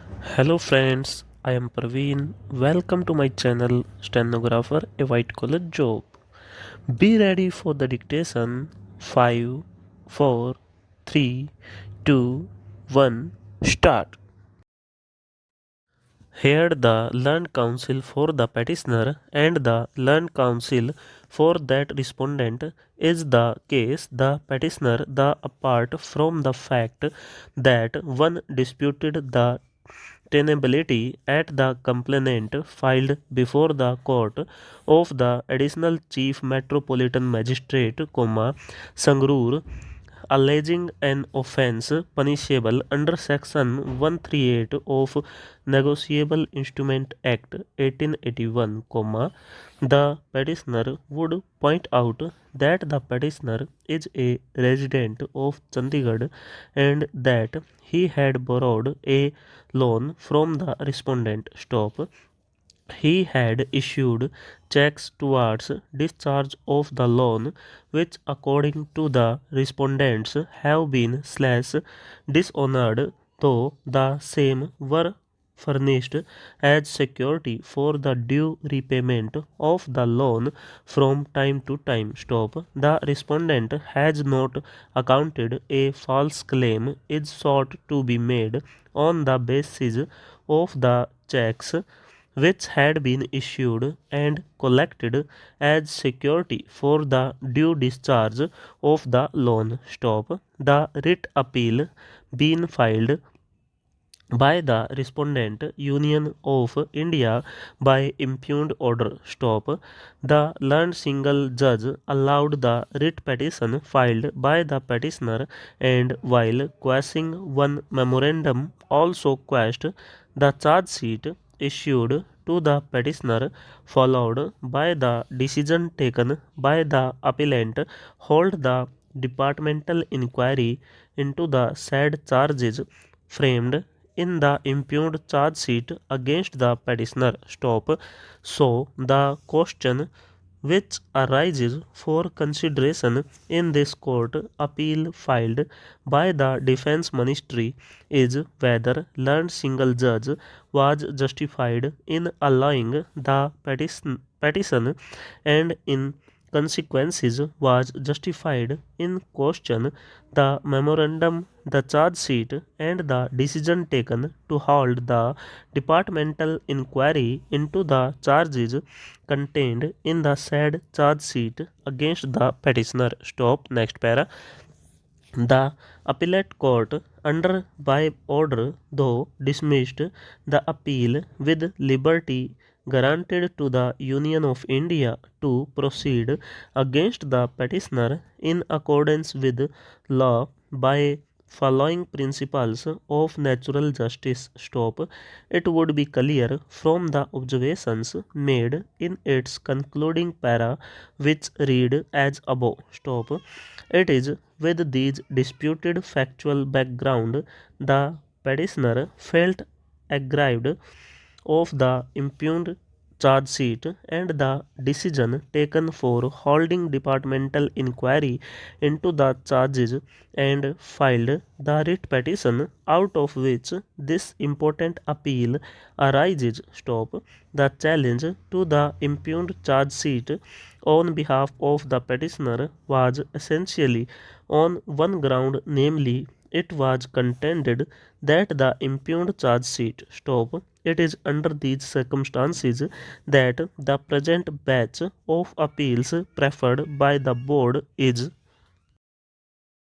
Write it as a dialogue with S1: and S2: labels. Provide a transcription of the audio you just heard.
S1: Hello friends, I am Praveen. Welcome to my channel Stenographer a White Collar Job. Be ready for the dictation. 5 4 3 2 1 start. Here the learned counsel for the petitioner and the learned counsel for that respondent is the case the petitioner the apart from the fact that one disputed the tenability at the complaint filed before the court of the additional chief metropolitan magistrate, Sangrur, alleging an offence punishable under section 138 of Negotiable Instrument Act 1881, the petitioner would point out that the petitioner is a resident of Chandigarh and that he had borrowed a loan from the respondent. He had issued checks towards discharge of the loan, which, according to the respondents, have been dishonored, though the same were furnished as security for the due repayment of the loan from time to time. The respondent has not accounted a false claim is sought to be made on the basis of the checks which had been issued and collected as security for the due discharge of the loan. The writ appeal being filed by the respondent Union of India by impugned order. The learned single judge allowed the writ petition filed by the petitioner and while quashing one memorandum also quashed the charge sheet issued to the petitioner, followed by the decision taken by the appellant, hold the departmental inquiry into the said charges framed in the impugned charge sheet against the petitioner. So the question which arises for consideration in this court appeal filed by the defense ministry is whether learned single judge was justified in allowing the petition and in consequences was justified in question the memorandum, the charge sheet, and the decision taken to hold the departmental inquiry into the charges contained in the said charge sheet against the petitioner. Next para. The appellate court, under by order, though dismissed the appeal with liberty granted to the Union of India to proceed against the petitioner in accordance with law by following principles of natural justice. It would be clear from the observations made in its concluding para, which read as above. It is with these disputed factual background the petitioner felt aggrieved of the impugned charge sheet and the decision taken for holding departmental inquiry into the charges and filed the writ petition out of which this important appeal arises. The challenge to the impugned charge sheet on behalf of the petitioner was essentially on one ground, namely it was contended that the impugned charge sheet. It is under these circumstances that the present batch of appeals preferred by the board is